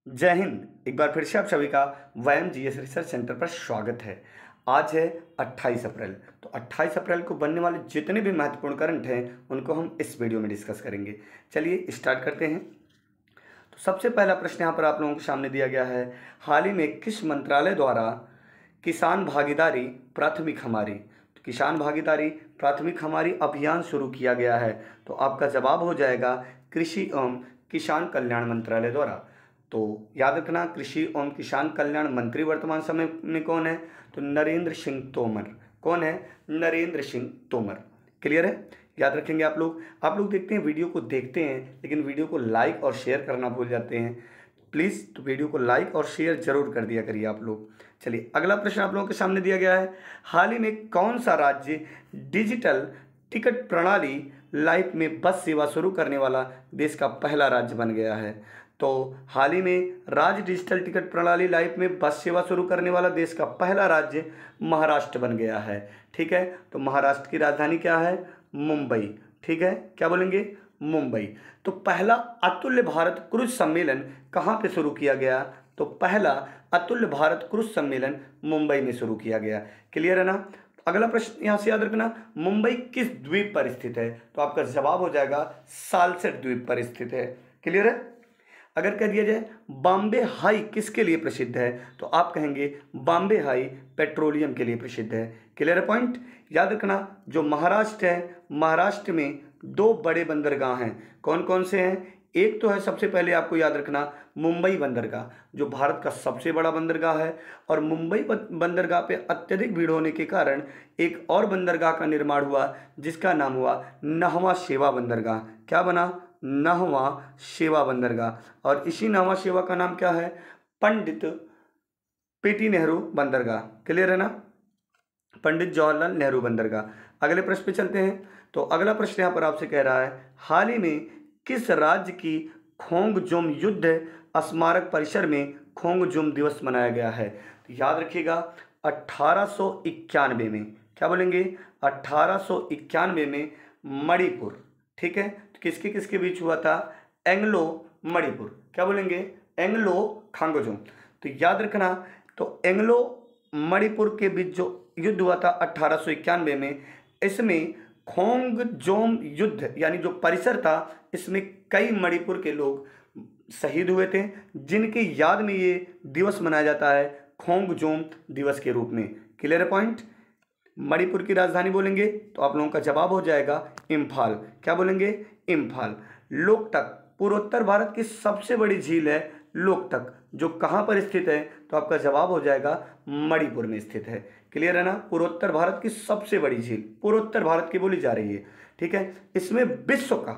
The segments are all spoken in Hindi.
जय हिंद। एक बार फिर से आप सभी का वयम जीएस रिसर्च सेंटर पर स्वागत है। आज है 28 अप्रैल। तो 28 अप्रैल को बनने वाले जितने भी महत्वपूर्ण करंट हैं उनको हम इस वीडियो में डिस्कस करेंगे। चलिए स्टार्ट करते हैं। तो सबसे पहला प्रश्न यहाँ पर आप लोगों के सामने दिया गया है, हाल ही में किस मंत्रालय द्वारा किसान भागीदारी प्राथमिक हमारी किसान भागीदारी प्राथमिक हमारी अभियान शुरू किया गया है? तो आपका जवाब हो जाएगा कृषि एवं किसान कल्याण मंत्रालय द्वारा। तो याद रखना, कृषि एवं किसान कल्याण मंत्री वर्तमान समय में कौन है? तो नरेंद्र सिंह तोमर। कौन है? नरेंद्र सिंह तोमर। क्लियर है? याद रखेंगे आप लोग देखते हैं, वीडियो को देखते हैं लेकिन वीडियो को लाइक और शेयर करना भूल जाते हैं। प्लीज़ तो वीडियो को लाइक और शेयर जरूर कर दिया करिए आप लोग। चलिए अगला प्रश्न आप लोगों के सामने दिया गया है, हाल ही में कौन सा राज्य डिजिटल टिकट प्रणाली लाइफ में बस सेवा शुरू करने वाला देश का पहला राज्य बन गया है? तो हाल ही में राज्य डिजिटल टिकट प्रणाली लाइफ में बस सेवा शुरू करने वाला देश का पहला राज्य महाराष्ट्र बन गया है। ठीक है, तो महाराष्ट्र की राजधानी क्या है? मुंबई। ठीक है, क्या बोलेंगे? मुंबई। तो पहला अतुल्य भारत क्रूज सम्मेलन कहाँ पे शुरू किया गया? तो पहला अतुल्य भारत क्रूज सम्मेलन मुंबई में शुरू किया गया। क्लियर है ना? अगला प्रश्न यहां से याद रखना, मुंबई किस द्वीप पर स्थित है? तो आपका जवाब हो जाएगा सालसेट द्वीप पर स्थित है। क्लियर है? अगर कह दिया जाए बॉम्बे हाई किसके लिए प्रसिद्ध है? तो आप कहेंगे बॉम्बे हाई पेट्रोलियम के लिए प्रसिद्ध है। क्लियर है पॉइंट? याद रखना, जो महाराष्ट्र है, महाराष्ट्र में दो बड़े बंदरगाह हैं। कौन कौन से हैं? एक तो है, सबसे पहले आपको याद रखना, मुंबई बंदरगाह, जो भारत का सबसे बड़ा बंदरगाह है। और मुंबई बंदरगाह पे अत्यधिक भीड़ होने के कारण एक और बंदरगाह का निर्माण हुआ जिसका नाम हुआ नहवा शेवा बंदरगाह। क्या बना? नहवा शेवा बंदरगाह। और इसी नहवा शेवा का नाम क्या है? पंडित पीटी नेहरू बंदरगाह। क्लियर है ना? पंडित जवाहरलाल नेहरू बंदरगाह। अगले प्रश्न पे चलते हैं। तो अगला प्रश्न यहाँ पर आपसे कह रहा है, हाल ही में किस राज्य की खोंगजुम युद्ध स्मारक परिसर में खोंगजुम दिवस मनाया गया है? तो याद रखिएगा 1891 में। क्या बोलेंगे? 1891 में मणिपुर। ठीक है, तो किसके किसके बीच हुआ था? एंग्लो मणिपुर। क्या बोलेंगे? एंग्लो खांगोजुम। तो याद रखना, तो एंग्लो मणिपुर के बीच जो युद्ध हुआ था 1891 में, इसमें खोंगजोम युद्ध यानी जो परिसर था, इसमें कई मणिपुर के लोग शहीद हुए थे, जिनकी याद में ये दिवस मनाया जाता है खोंगजोम दिवस के रूप में। क्लियर है पॉइंट? मणिपुर की राजधानी बोलेंगे तो आप लोगों का जवाब हो जाएगा इम्फाल। क्या बोलेंगे? इम्फाल। लोकतक पूर्वोत्तर भारत की सबसे बड़ी झील है लोकतक, जो कहाँ पर स्थित है? तो आपका जवाब हो जाएगा मणिपुर में स्थित है। क्लियर है ना? पूर्वोत्तर भारत की सबसे बड़ी झील पूर्वोत्तर भारत की बोली जा रही है। ठीक है, इसमें विश्व का,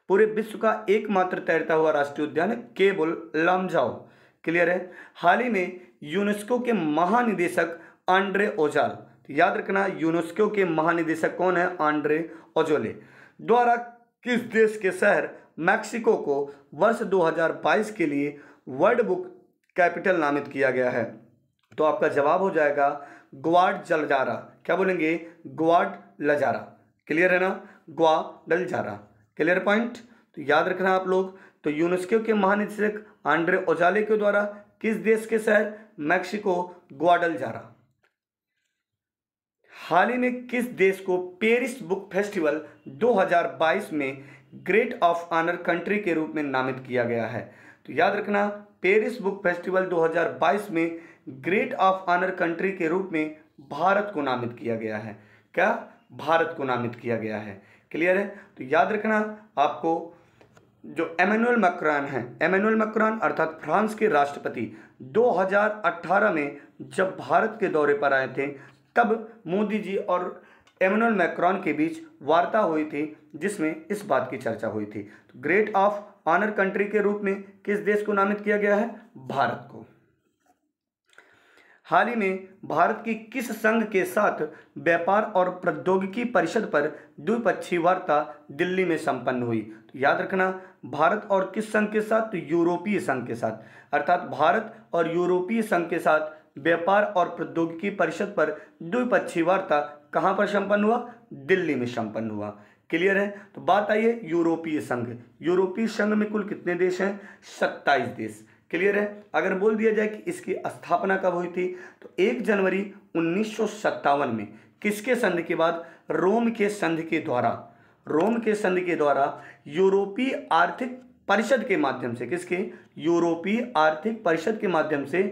पूरे विश्व का एकमात्र तैरता हुआ राष्ट्रीय उद्यान है केवल लामजाओ। क्लियर है? हाल ही में यूनेस्को के महानिदेशक आंड्रे ओजाल, तो याद रखना यूनेस्को के महानिदेशक कौन है? आंड्रे ओजोले द्वारा किस देश के शहर मैक्सिको को वर्ष 2022 के लिए वर्ल्ड बुक कैपिटल नामित किया गया है? तो आपका जवाब हो जाएगा ग्वाडलजारा। क्या बोलेंगे? ग्वाडलजारा। क्लियर है ना? ग्वाडलजारा। Clear point? तो याद रखना आप लोग, तो यूनेस्को के महानिदेशक आंड्रे ओजाले के द्वारा किस देश के शहर? Mexico, Guadalajara. हाल ही में किस देश को पेरिस बुक फेस्टिवल 2022 में ग्रेट ऑफ ऑनर कंट्री के रूप में नामित किया गया है? तो याद रखना, पेरिस बुक फेस्टिवल 2022 में ग्रेट ऑफ ऑनर कंट्री के रूप में भारत को नामित किया गया है। क्या? भारत को नामित किया गया है। क्लियर है? तो याद रखना आपको, जो एमेनुअल मैक्रॉन है, एमेनुअल मैक्रॉन अर्थात फ्रांस के राष्ट्रपति 2018 में जब भारत के दौरे पर आए थे, तब मोदी जी और एमेनुअल मैक्रॉन के बीच वार्ता हुई थी जिसमें इस बात की चर्चा हुई थी। तो ग्रेट ऑफ ऑनर कंट्री के रूप में किस देश को नामित किया गया है? भारत को। हाल ही में भारत की किस संघ के साथ व्यापार और प्रौद्योगिकी परिषद पर द्विपक्षीय वार्ता दिल्ली में संपन्न हुई? तो याद रखना, भारत और किस संघ के साथ? तो यूरोपीय संघ के साथ, अर्थात भारत और यूरोपीय संघ के साथ व्यापार और प्रौद्योगिकी परिषद पर द्विपक्षीय वार्ता कहां पर संपन्न हुआ? दिल्ली में संपन्न हुआ। क्लियर है? तो बात आई है यूरोपीय संघ। यूरोपीय संघ में कुल कितने देश हैं? 27 देश। क्लियर है। अगर बोल दिया जाए कि इसकी स्थापना कब हुई थी, तो 1 जनवरी 1957 में किसके संधि के बाद? रोम के संधि के द्वारा यूरोपीय आर्थिक परिषद के माध्यम से, किसके? यूरोपीय आर्थिक परिषद के माध्यम से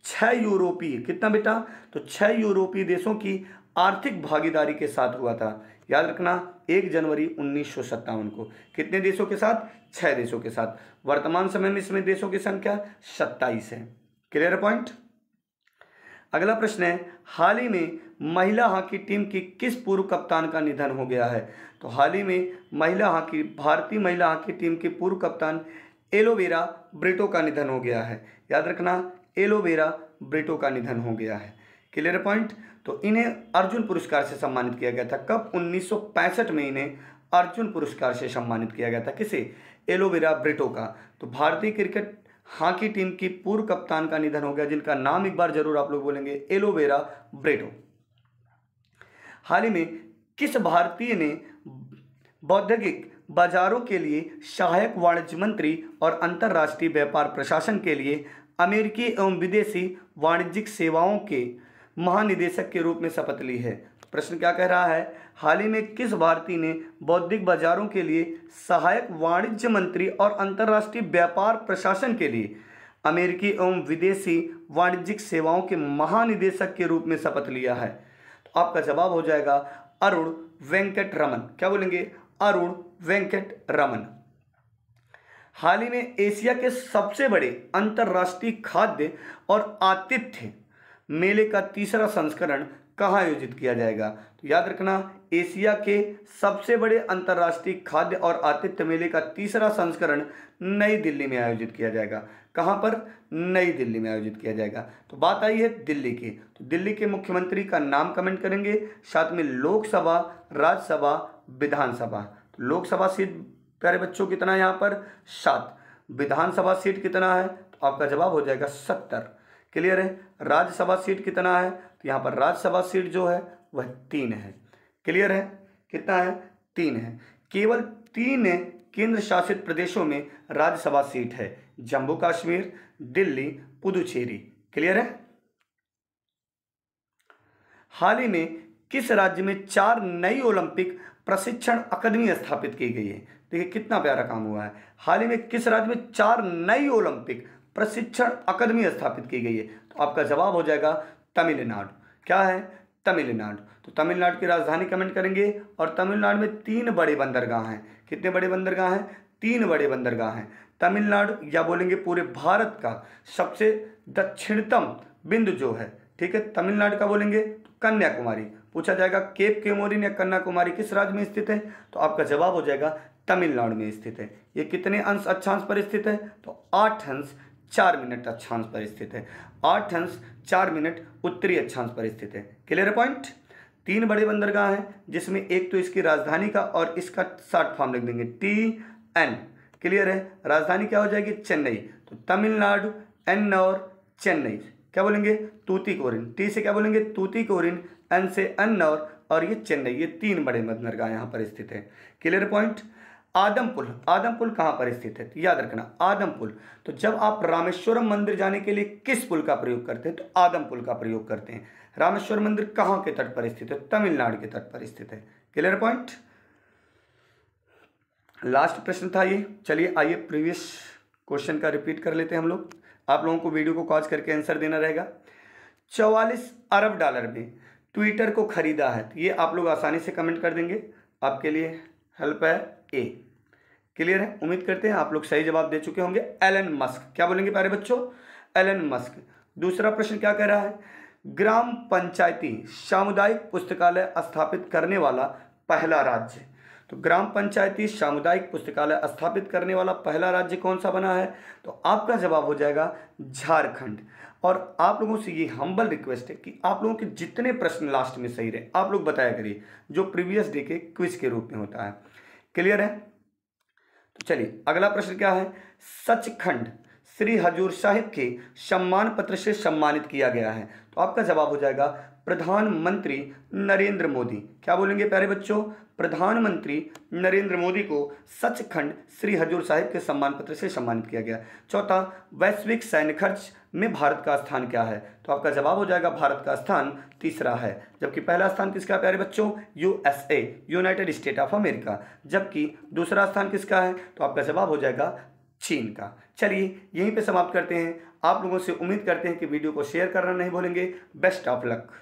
6 यूरोपीय, कितना बेटा? तो 6 यूरोपीय देशों की आर्थिक भागीदारी के साथ हुआ था। याद रखना 1 जनवरी 1957 को कितने देशों के साथ? 6 देशों के साथ। वर्तमान समय में इसमें देशों की संख्या 27 है। Clear point. अगला प्रश्न है, हाल ही में महिला हॉकी टीम की किस पूर्व कप्तान का निधन हो गया है? तो हाल ही में भारतीय महिला हॉकी टीम के पूर्व कप्तान एलोवेरा ब्रिटो का निधन हो गया है। याद रखना एलोवेरा ब्रिटो का निधन हो गया है। Clear point. तो इन्हें अर्जुन पुरस्कार से सम्मानित किया गया था। कब? 1965 में इन्हें अर्जुन पुरस्कार से सम्मानित किया गया था। किसे? एलोवेरा ब्रिटो का। तो भारतीय क्रिकेट हॉकी टीम की पूर्व कप्तान का निधन हो गया, जिनका नाम एक बार जरूर आप लोग बोलेंगे, एलोवेरा ब्रिटो। हाल ही में किस भारतीय ने औद्योगिक बाजारों के लिए सहायक वाणिज्य मंत्री और अंतर्राष्ट्रीय व्यापार प्रशासन के लिए अमेरिकी एवं विदेशी वाणिज्यिक सेवाओं के महानिदेशक के रूप में शपथ ली है? प्रश्न क्या कह रहा है? हाल ही में किस भारतीय ने बौद्धिक बाजारों के लिए सहायक वाणिज्य मंत्री और अंतर्राष्ट्रीय व्यापार प्रशासन के लिए अमेरिकी एवं विदेशी वाणिज्यिक सेवाओं के महानिदेशक के रूप में शपथ लिया है? तो आपका जवाब हो जाएगा अरुण वेंकट रमन। क्या बोलेंगे? अरुण वेंकट रमन। हाल ही में एशिया के सबसे बड़े अंतर्राष्ट्रीय खाद्य और आतिथ्य मेले का तीसरा संस्करण कहाँ आयोजित किया जाएगा? तो याद रखना एशिया के सबसे बड़े अंतर्राष्ट्रीय खाद्य और आतिथ्य मेले का तीसरा संस्करण नई दिल्ली में आयोजित किया जाएगा। कहाँ पर? नई दिल्ली में आयोजित किया जाएगा। तो बात आई है दिल्ली की, तो दिल्ली के मुख्यमंत्री का नाम कमेंट करेंगे, साथ में लोकसभा, राज्यसभा, विधानसभा। तो लोकसभा सीट प्यारे बच्चों कितना है यहाँ पर? 7। विधानसभा सीट कितना है? तो आपका जवाब हो जाएगा 70। क्लियर है। राज्यसभा सीट कितना है? तो यहाँ पर राज्यसभा सीट जो है वह 3 है। क्लियर है। कितना है? 3 है। केवल 3 केंद्र शासित प्रदेशों में राज्यसभा सीट है, जम्मू कश्मीर, दिल्ली, पुदुचेरी। क्लियर है। हाल ही में किस राज्य में 4 नई ओलंपिक प्रशिक्षण अकादमी स्थापित की गई है? देखिए कितना प्यारा काम हुआ है। हाल ही में किस राज्य में 4 नई ओलंपिक प्रशिक्षण अकादमी स्थापित की गई है? तो आपका जवाब हो जाएगा तमिलनाडु। क्या है? तमिलनाडु। तो तमिलनाडु की राजधानी कमेंट करेंगे। और तमिलनाडु में 3 बड़े बंदरगाह हैं। कितने बड़े बंदरगाह हैं? 3 बड़े बंदरगाह हैं। तमिलनाडु या बोलेंगे पूरे भारत का सबसे दक्षिणतम बिंदु जो है, ठीक है, तमिलनाडु का बोलेंगे तो कन्याकुमारी। पूछा जाएगा केप केमोरिन या कन्याकुमारी किस राज्य में स्थित है? तो आपका जवाब हो जाएगा तमिलनाडु में स्थित है। ये कितने अंश अक्षांश पर स्थित है? तो 8 अंश 4 मिनट अक्षांश पर स्थित है। 8 अंश 4 मिनट उत्तरी अक्षांश पर स्थित है। Clear point. 3 बड़े बंदरगाह हैं, जिसमें एक तो इसकी राजधानी का और इसका शॉर्ट फॉर्म लिख देंगे TN। क्लियर है। राजधानी क्या हो जाएगी? चेन्नई। तो तमिलनाडु, N और चेन्नई। क्या बोलेंगे? तूतीकोरिन। T से क्या बोलेंगे? तूतीकोरिन, N से अन्नौर और ये चेन्नई। ये 3 बड़े बंदरगाह यहाँ पर स्थित है। Clear point. आदमपुल, आदमपुल कहाँ पर स्थित है? तो याद रखना आदमपुल। तो जब आप रामेश्वरम मंदिर जाने के लिए किस पुल का प्रयोग करते हैं? तो आदमपुल का प्रयोग करते हैं। रामेश्वरम मंदिर कहाँ के तट पर स्थित है? तमिलनाडु के तट पर स्थित है। Clear point. लास्ट प्रश्न था ये। चलिए आइए प्रीवियस क्वेश्चन का रिपीट कर लेते हैं हम लोग। आप लोगों को वीडियो को पॉज करके आंसर देना रहेगा। 44 अरब डॉलर में ट्विटर को खरीदा है, तो ये आप लोग आसानी से कमेंट कर देंगे। आपके लिए हेल्प है ए। क्लियर है। उम्मीद करते हैं आप लोग सही जवाब दे चुके होंगे। Elon Musk. क्या बोलेंगे प्यारे बच्चों? Elon Musk. दूसरा प्रश्न क्या कह रहा है? ग्राम पंचायती सामुदायिक पुस्तकालय स्थापित करने वाला पहला राज्य। तो ग्राम पंचायती सामुदायिक पुस्तकालय स्थापित करने वाला पहला राज्य कौन सा बना है? तो आपका जवाब हो जाएगा झारखंड। और आप लोगों से ये हम्बल रिक्वेस्ट है कि आप लोगों के जितने प्रश्न लास्ट में सही रहे आप लोग बताया करिए, जो प्रीवियस डे के क्विज के रूप में होता है। क्लियर है। तो चलिए अगला प्रश्न क्या है? सचखंड श्री हजूर साहिब के सम्मान पत्र से सम्मानित किया गया है। तो आपका जवाब हो जाएगा प्रधानमंत्री नरेंद्र मोदी। क्या बोलेंगे प्यारे बच्चों? प्रधानमंत्री नरेंद्र मोदी को सचखंड श्री हजूर साहिब के सम्मान पत्र से सम्मानित किया गया। चौथा, वैश्विक सैन्य खर्च में भारत का स्थान क्या है? तो आपका जवाब हो जाएगा भारत का स्थान तीसरा है। जबकि पहला स्थान किसका प्यारे बच्चों? USA, United state of America. जबकि दूसरा स्थान किसका है? तो आपका जवाब हो जाएगा चीन का। चलिए यहीं पे समाप्त करते हैं। आप लोगों से उम्मीद करते हैं कि वीडियो को शेयर करना नहीं भूलेंगे। Best of luck.